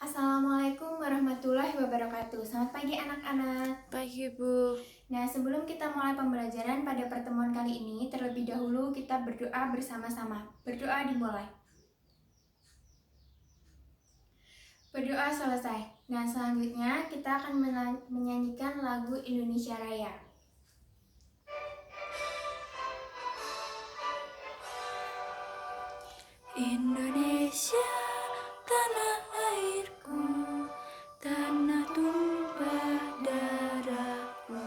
Assalamualaikum warahmatullahi wabarakatuh. Selamat pagi anak-anak. Pagi, Bu. Nah, sebelum kita mulai pembelajaran pada pertemuan kali ini, terlebih dahulu kita berdoa bersama-sama. Berdoa dimulai. Berdoa selesai. Nah, selanjutnya kita akan menyanyikan lagu Indonesia Raya. Indonesia, tanah airku, tanah tumpah darahku.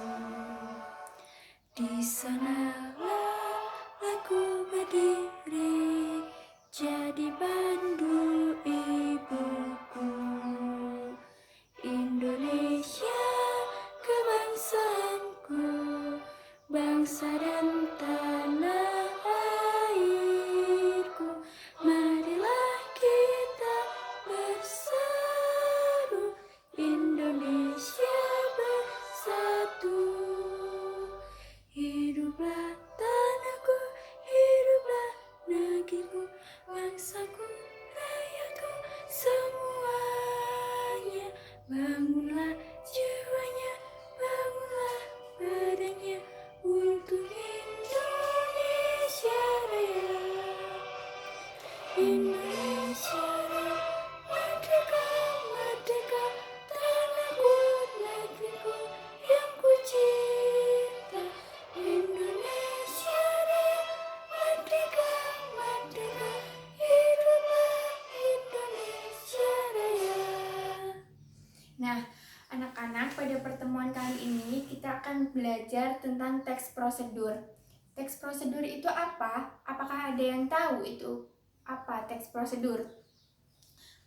Di sanalah aku berdiri, jadi pandu ibuku. Indonesia, kebangsaanku, bangsa dan tanah airku. Marilah kita bersatu, Indonesia bersatu. Hiduplah tanahku, hiduplah negeriku, bangsaku, rakyatku, semuanya. Bangunlah jiwanya, bangunlah badannya untuk Indonesia Raya. Indonesia Raya, merdeka, merdeka, tanahku, negeriku yang ku cinta. Indonesia Raya, merdeka, merdeka, hiduplah Indonesia Raya. Nah, anak-anak, pada pertemuan kali ini kita akan belajar tentang teks prosedur. Teks prosedur itu apa? Apakah ada yang tahu itu apa teks prosedur?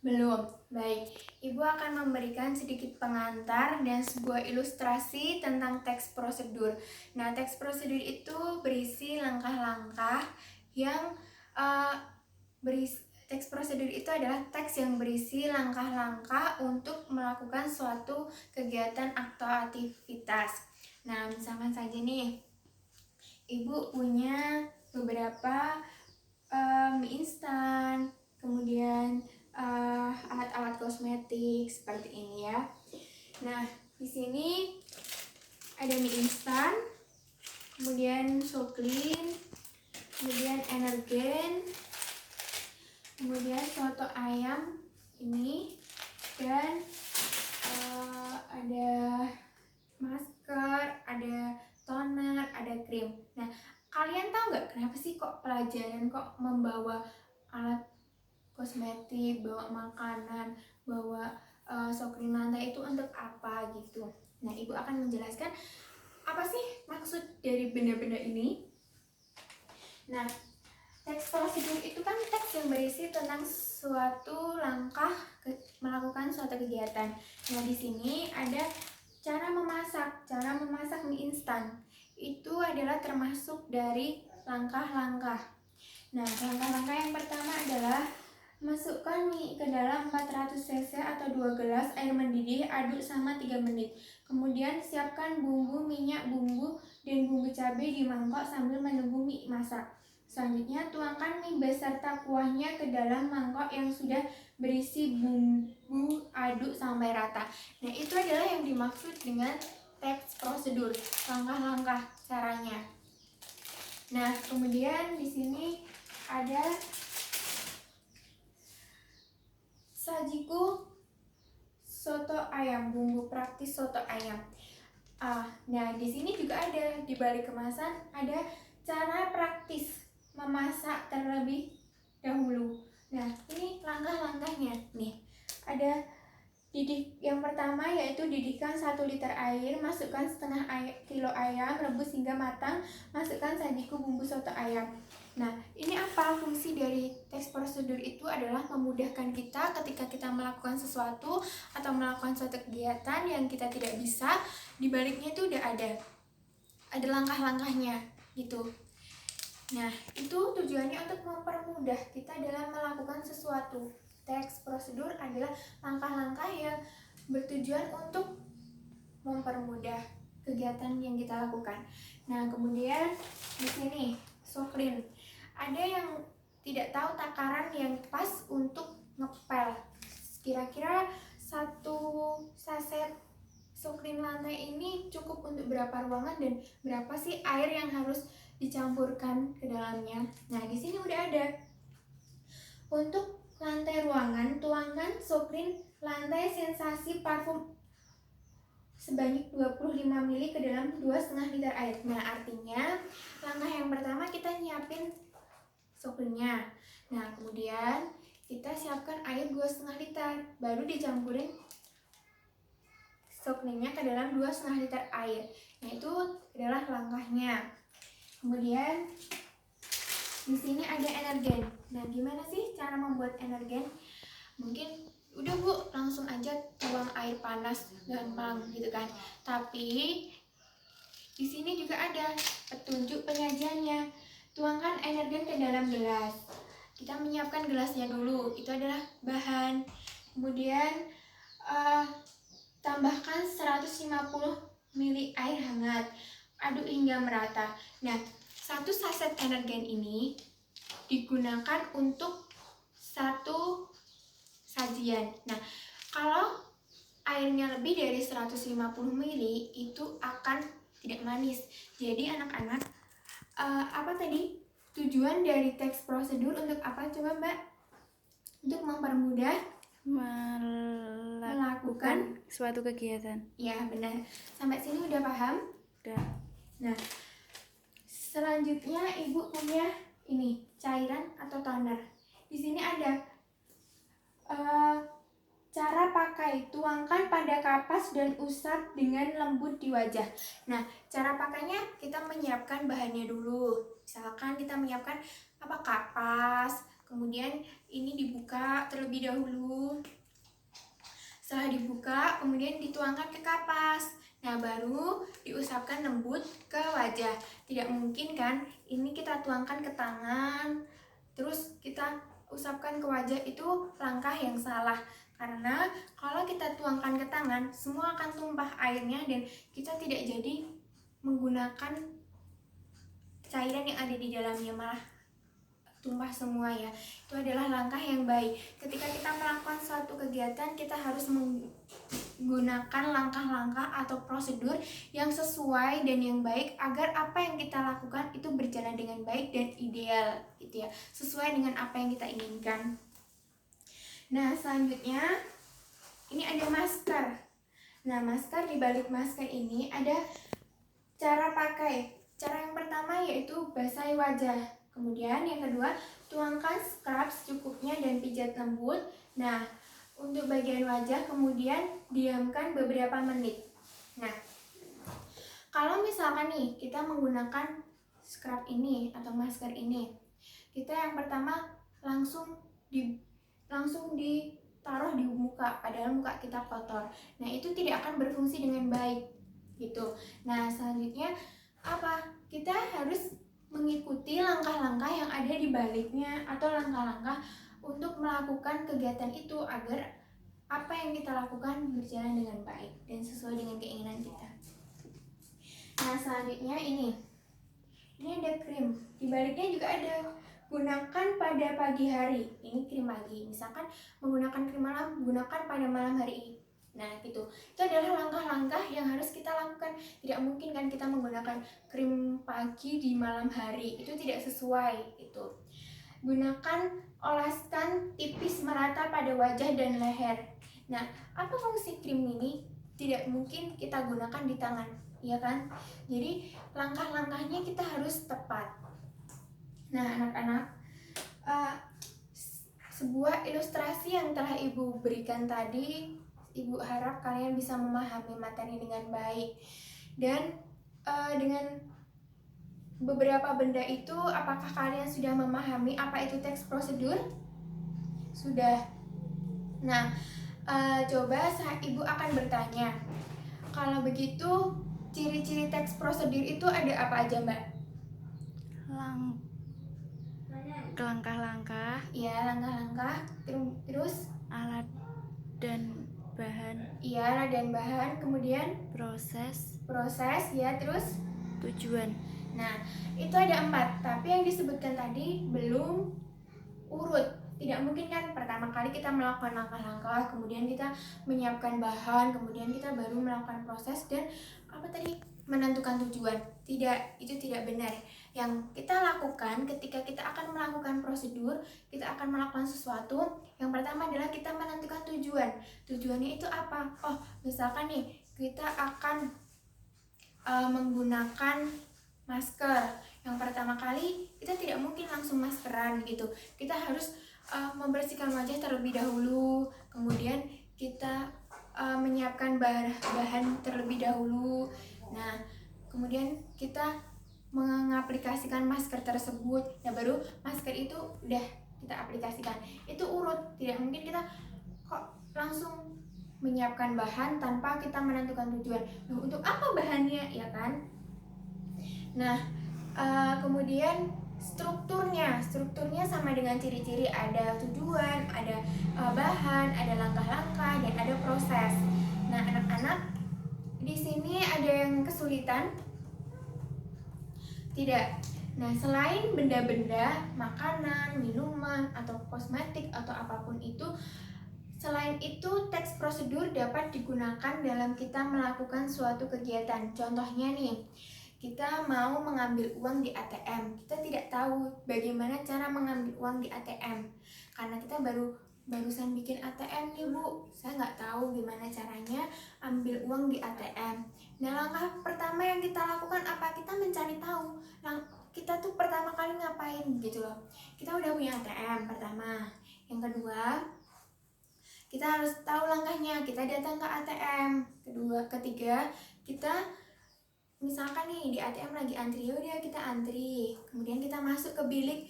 Belum. Baik, Ibu akan memberikan sedikit pengantar dan sebuah ilustrasi tentang teks prosedur. Nah, teks prosedur itu berisi langkah-langkah yang teks prosedur itu adalah teks yang berisi langkah-langkah untuk melakukan suatu kegiatan atau aktivitas. Nah, misalkan saja nih, Ibu punya beberapa mie instan, kemudian alat-alat kosmetik seperti ini ya. Nah, di sini ada mie instan, kemudian Soklin, kemudian Energen, kemudian soto ayam ini, dan ada masker, ada toner, ada krim. Nah, kalian tahu nggak kenapa sih kok pelajaran kok membawa alat kosmetik, bawa makanan, bawa Soklin lantai itu untuk apa gitu? Nah, Ibu akan menjelaskan apa sih maksud dari benda-benda ini. Nah, teks prosedur itu kan teks yang berisi tentang suatu langkah melakukan suatu kegiatan. Nah, di sini ada cara memasak mie instan. Itu adalah termasuk dari langkah-langkah. Nah, langkah-langkah yang pertama adalah masukkan mie ke dalam 400 cc atau 2 gelas air mendidih, aduk selama 3 menit. Kemudian siapkan bumbu, minyak, bumbu, dan bumbu cabai di mangkok sambil menunggu mie masak. Selanjutnya, tuangkan mie beserta kuahnya ke dalam mangkok yang sudah berisi bumbu, aduk sampai rata. Nah, itu adalah yang dimaksud dengan teks prosedur, langkah-langkah caranya. Nah, kemudian di sini ada sajiku soto ayam, bumbu praktis soto ayam. Nah, di sini juga ada di balik kemasan ada cara praktis memasak terlebih dahulu. Nah, ini langkah-langkahnya nih. Ada yang pertama yaitu didihkan 1 liter air, masukkan setengah kilo ayam, rebus hingga matang, masukkan sajiku bumbu soto ayam. Nah, ini apa fungsi dari teks prosedur itu adalah memudahkan kita ketika kita melakukan sesuatu atau melakukan suatu kegiatan yang kita tidak bisa, di baliknya itu udah ada langkah-langkahnya gitu. Nah, itu tujuannya untuk mempermudah kita dalam melakukan sesuatu. Teks prosedur adalah langkah-langkah yang bertujuan untuk mempermudah kegiatan yang kita lakukan. Nah, kemudian di sini Soklin. Ada yang tidak tahu takaran yang pas untuk ngepel kira-kira satu saset Sukrin lantai ini cukup untuk berapa ruangan dan berapa sih air yang harus dicampurkan ke dalamnya? Nah, di sini udah ada. Untuk lantai ruangan, tuangkan Sukrin lantai sensasi parfum sebanyak 25 ml ke dalam 2,5 liter air. Nah, artinya langkah yang pertama kita nyiapin Sukrinnya. Nah, kemudian kita siapkan air 2,5 liter, baru dicampurin Sukrinnya ke dalam 2,5 liter air. Nah, itu adalah langkahnya. Kemudian di sini ada energen. Nah, gimana sih cara membuat energen? Mungkin udah Bu, langsung aja tuang air panas, gampang gitu kan. Tapi di sini juga ada petunjuk penyajiannya. Tuangkan energen ke dalam gelas. Kita menyiapkan gelasnya dulu. Itu adalah bahan. Kemudian tambahkan 150 ml air hangat. Aduk hingga merata. Nah, satu saset energen ini digunakan untuk satu sajian. Nah, kalau airnya lebih dari 150 ml itu akan tidak manis. Jadi anak-anak, apa tadi tujuan dari teks prosedur untuk apa coba Mbak? Untuk mempermudah melakukan suatu kegiatan. Ya, benar. Sampai sini udah paham? Udah. Nah, selanjutnya Ibu punya ini, cairan atau toner. Di sini ada cara pakai, tuangkan pada kapas dan usap dengan lembut di wajah. Nah, cara pakainya kita menyiapkan bahannya dulu. Misalkan kita menyiapkan kapas, kemudian ini dibuka terlebih dahulu. Setelah dibuka, kemudian dituangkan ke kapas. Nah, baru diusapkan lembut ke wajah. Tidak mungkin kan, ini kita tuangkan ke tangan, terus kita usapkan ke wajah, itu langkah yang salah. Karena kalau kita tuangkan ke tangan, semua akan tumpah airnya dan kita tidak jadi menggunakan cairan yang ada di dalamnya, malah tumpah semua ya. Itu adalah langkah yang baik. Ketika kita melakukan suatu kegiatan, kita harus menggunakan langkah-langkah atau prosedur yang sesuai dan yang baik agar apa yang kita lakukan itu berjalan dengan baik dan ideal gitu ya, sesuai dengan apa yang kita inginkan. Nah, selanjutnya ini ada masker. Nah, masker, di balik masker ini ada cara pakai. Cara yang pertama yaitu basahi wajah. Kemudian yang kedua, tuangkan scrub secukupnya dan pijat lembut. Nah, untuk bagian wajah kemudian diamkan beberapa menit. Nah, kalau misalkan nih kita menggunakan scrub ini atau masker ini, kita yang pertama langsung ditaruh di muka, padahal muka kita kotor. Nah, itu tidak akan berfungsi dengan baik gitu. Nah, selanjutnya apa? Kita harus mengikuti langkah-langkah yang ada di baliknya atau langkah-langkah untuk melakukan kegiatan itu agar apa yang kita lakukan berjalan dengan baik dan sesuai dengan keinginan kita. Nah, selanjutnya ini ada krim. Di baliknya juga ada, gunakan pada pagi hari. Ini krim pagi. Misalkan menggunakan krim malam, gunakan pada malam hari. Nah, gitu. Itu adalah langkah-langkah yang harus kita lakukan. Tidak mungkin kan kita menggunakan krim pagi di malam hari. Itu tidak sesuai itu. Gunakan oleskan tipis merata pada wajah dan leher. Nah, apa fungsi krim ini? Tidak mungkin kita gunakan di tangan, ya kan? Jadi, langkah-langkahnya kita harus tepat. Nah, anak-anak, sebuah ilustrasi yang telah Ibu berikan tadi, Ibu harap kalian bisa memahami materi dengan baik. Dan dengan beberapa benda itu, apakah kalian sudah memahami apa itu teks prosedur? Sudah. Nah, coba Ibu akan bertanya, kalau begitu ciri-ciri teks prosedur itu ada apa aja, Mbak? Langkah-langkah, Ya, langkah-langkah, terus alat dan bahan, iya, alat dan bahan, kemudian proses, ya, terus tujuan. Nah, itu ada 4, tapi yang disebutkan tadi belum urut. Tidak mungkin kan pertama kali kita melakukan langkah-langkah, kemudian kita menyiapkan bahan, kemudian kita baru melakukan proses dan menentukan tujuan. Tidak, itu tidak benar. Yang kita lakukan ketika kita akan melakukan prosedur, kita akan melakukan sesuatu, yang pertama adalah kita menentukan tujuan. Tujuannya itu apa? Oh, misalkan nih, kita akan menggunakan masker. Yang pertama kali kita tidak mungkin langsung maskeran gitu. Kita harus membersihkan wajah terlebih dahulu, kemudian kita menyiapkan bahan terlebih dahulu. Nah, kemudian kita mengaplikasikan masker tersebut. Nah, baru masker itu udah kita aplikasikan. Itu urut. Tidak mungkin kita kok langsung menyiapkan bahan tanpa kita menentukan tujuan. Nah, untuk apa bahannya, ya kan? Nah, kemudian strukturnya sama dengan ciri-ciri, ada tujuan, ada bahan, ada langkah-langkah, dan ada proses. Nah, anak-anak, di sini ada yang kesulitan? Tidak. Nah, selain benda-benda, makanan, minuman, atau kosmetik, atau apapun itu, selain itu, teks prosedur dapat digunakan dalam kita melakukan suatu kegiatan. Contohnya nih, kita mau mengambil uang di ATM. Kita tidak tahu bagaimana cara mengambil uang di ATM. Karena kita barusan bikin ATM nih, Bu. Saya nggak tahu gimana caranya ambil uang di ATM. Nah, langkah pertama yang kita lakukan apa? Kita mencari tahu. Nah, kita tuh pertama kali ngapain gitu loh. Kita udah punya ATM pertama. Yang kedua, kita harus tahu langkahnya. Kita datang ke ATM. Ketiga, kita misalkan nih di ATM lagi antri, yaudah kita antri. Kemudian kita masuk ke bilik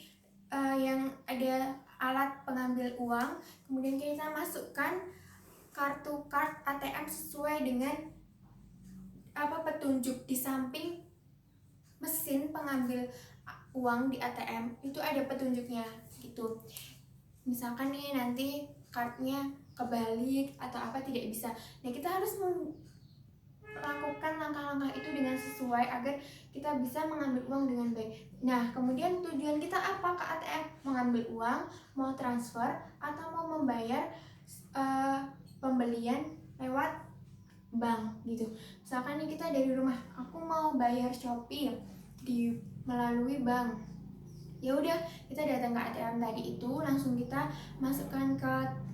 yang ada alat pengambil uang. Kemudian kita masukkan kartu ATM sesuai dengan petunjuk di samping mesin pengambil uang di ATM. Itu ada petunjuknya gitu. Misalkan nih nanti kartunya kebalik atau apa, tidak bisa. Nah, kita harus melakukan langkah-langkah itu dengan sesuai agar kita bisa mengambil uang dengan baik. Nah, kemudian tujuan kita apa ke ATM? Mengambil uang, mau transfer, atau mau membayar pembelian lewat bank gitu. Misalkan nih kita dari rumah, aku mau bayar Shopee melalui bank. Ya udah, kita datang ke ATM tadi itu, langsung kita masukkan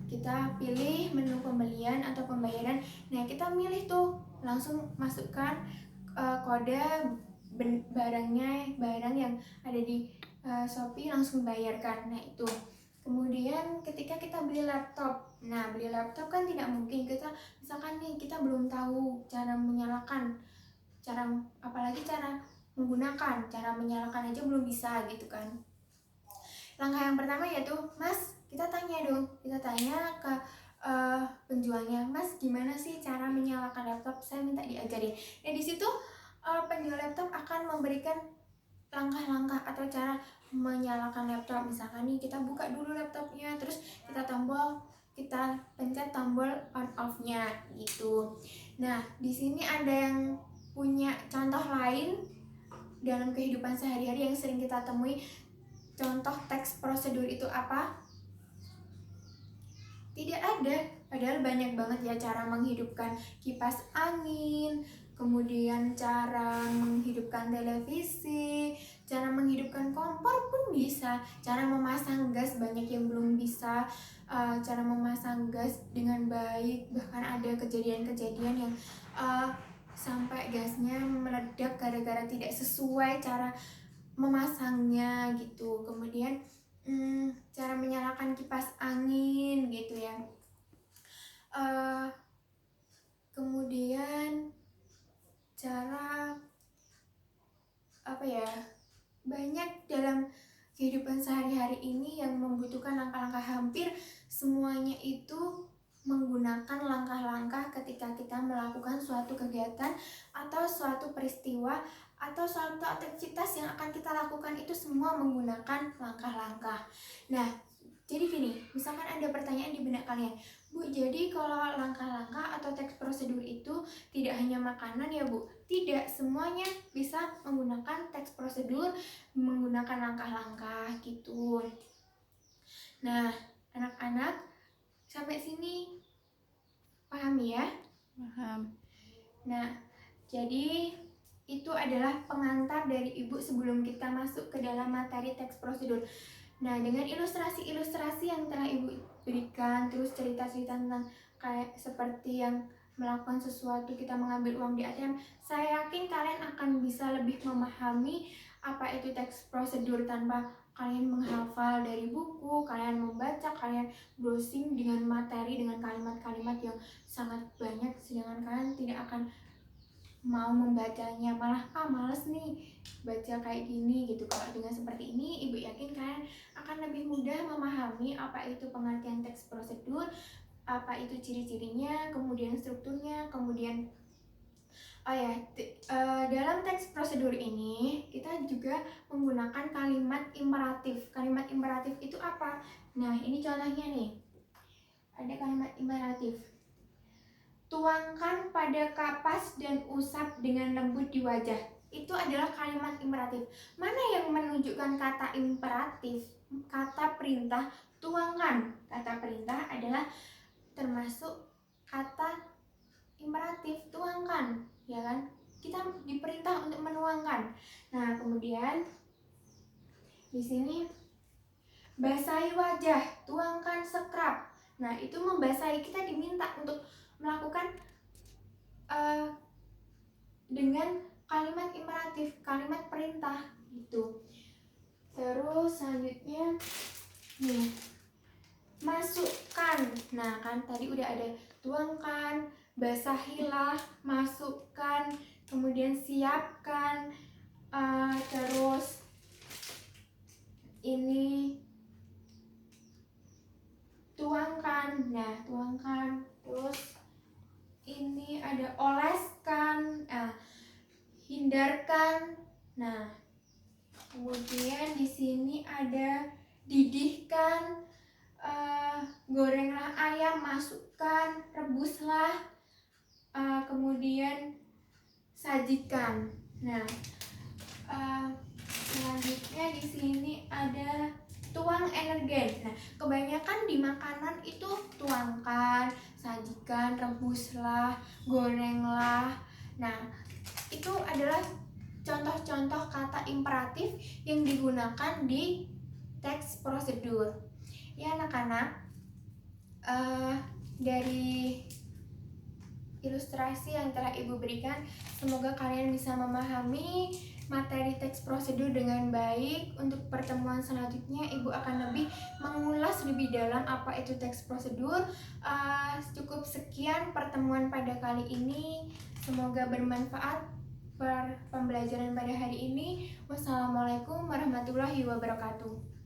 kita pilih menu pembelian atau pembayaran. Nah, kita milih tuh, langsung masukkan kode barang yang ada di Shopee, langsung bayarkan. Nah, itu. Kemudian ketika kita beli laptop, nah beli laptop kan tidak mungkin kita, misalkan nih kita belum tahu cara menyalakan, apalagi cara menggunakan, cara menyalakan aja belum bisa gitu kan. Langkah yang pertama yaitu, Mas, kita tanya ke penjualnya, Mas, gimana sih cara menyalakan laptop? Saya minta diajarin. Nah, di situ penjual laptop akan memberikan langkah-langkah atau cara menyalakan laptop. Misalkan nih kita buka dulu laptopnya, terus kita pencet tombol on off-nya gitu. Nah, di sini ada yang punya contoh lain dalam kehidupan sehari-hari yang sering kita temui. Contoh teks prosedur itu apa? Tidak ada, padahal banyak banget ya cara menghidupkan kipas angin, kemudian cara menghidupkan televisi, cara menghidupkan kompor pun bisa, cara memasang gas banyak yang belum bisa, cara memasang gas dengan baik. Bahkan ada kejadian-kejadian yang sampai gasnya meledak gara-gara tidak sesuai cara memasangnya gitu. Kemudian cara menyalakan kipas angin gitu ya. Kemudian cara banyak dalam kehidupan sehari-hari ini yang membutuhkan langkah-langkah. Hampir semuanya itu menggunakan langkah-langkah ketika kita melakukan suatu kegiatan atau suatu peristiwa atau suatu aktivitas yang akan kita lakukan, itu semua menggunakan langkah-langkah. Nah, jadi gini, misalkan ada pertanyaan di benak kalian, Bu, jadi kalau langkah-langkah atau teks prosedur itu tidak hanya makanan ya, Bu? Tidak, semuanya bisa menggunakan teks prosedur, menggunakan langkah-langkah gitu. Nah, anak-anak sampai sini paham ya? Paham. Nah, jadi itu adalah pengantar dari Ibu sebelum kita masuk ke dalam materi teks prosedur. Nah, dengan ilustrasi-ilustrasi yang telah Ibu berikan, terus cerita-cerita tentang kayak seperti yang melakukan sesuatu, kita mengambil uang di ATM, saya yakin kalian akan bisa lebih memahami apa itu teks prosedur tanpa kalian menghafal dari buku, kalian membaca, kalian browsing dengan materi, dengan kalimat-kalimat yang sangat banyak, sedangkan kalian tidak akan mau membacanya, malah males nih baca kayak gini gitu. Kalau dengan seperti ini, Ibu yakin kalian akan lebih mudah memahami apa itu pengertian teks prosedur, apa itu ciri-cirinya, kemudian strukturnya, kemudian dalam teks prosedur ini kita juga menggunakan kalimat imperatif. Kalimat imperatif itu apa? Nah, ini contohnya nih. Ada kalimat imperatif. Tuangkan pada kapas dan usap dengan lembut di wajah. Itu adalah kalimat imperatif. Mana yang menunjukkan kata imperatif? Kata perintah, tuangkan. Kata perintah adalah termasuk kata imperatif, tuangkan, ya kan? Kita diperintah untuk menuangkan. Nah, kemudian di sini basahi wajah, tuangkan scrub. Nah, itu membasahi, kita diminta untuk melakukan dengan kalimat imperatif, kalimat perintah gitu. Terus selanjutnya nih, masukkan. Nah, kan tadi udah ada tuangkan, basahilah, masukkan, kemudian siapkan, terus ini tuangkan. Nah, tuangkan. Terus ini ada oleskan, hindarkan. Nah, kemudian di sini ada didihkan, gorenglah ayam, masukkan, rebuslah, kemudian sajikan. Nah, selanjutnya di sini ada tuang energen. Nah, kebanyakan di makanan itu tuangkan, sajikan, rebuslah, gorenglah. Nah, itu adalah contoh-contoh kata imperatif yang digunakan di teks prosedur. Ya anak-anak, dari ilustrasi yang telah Ibu berikan, semoga kalian bisa memahami materi teks prosedur dengan baik. Untuk pertemuan selanjutnya Ibu akan lebih mengulas lebih dalam apa itu teks prosedur. Cukup sekian pertemuan pada kali ini, semoga bermanfaat pembelajaran pada hari ini. Wassalamualaikum warahmatullahi wabarakatuh.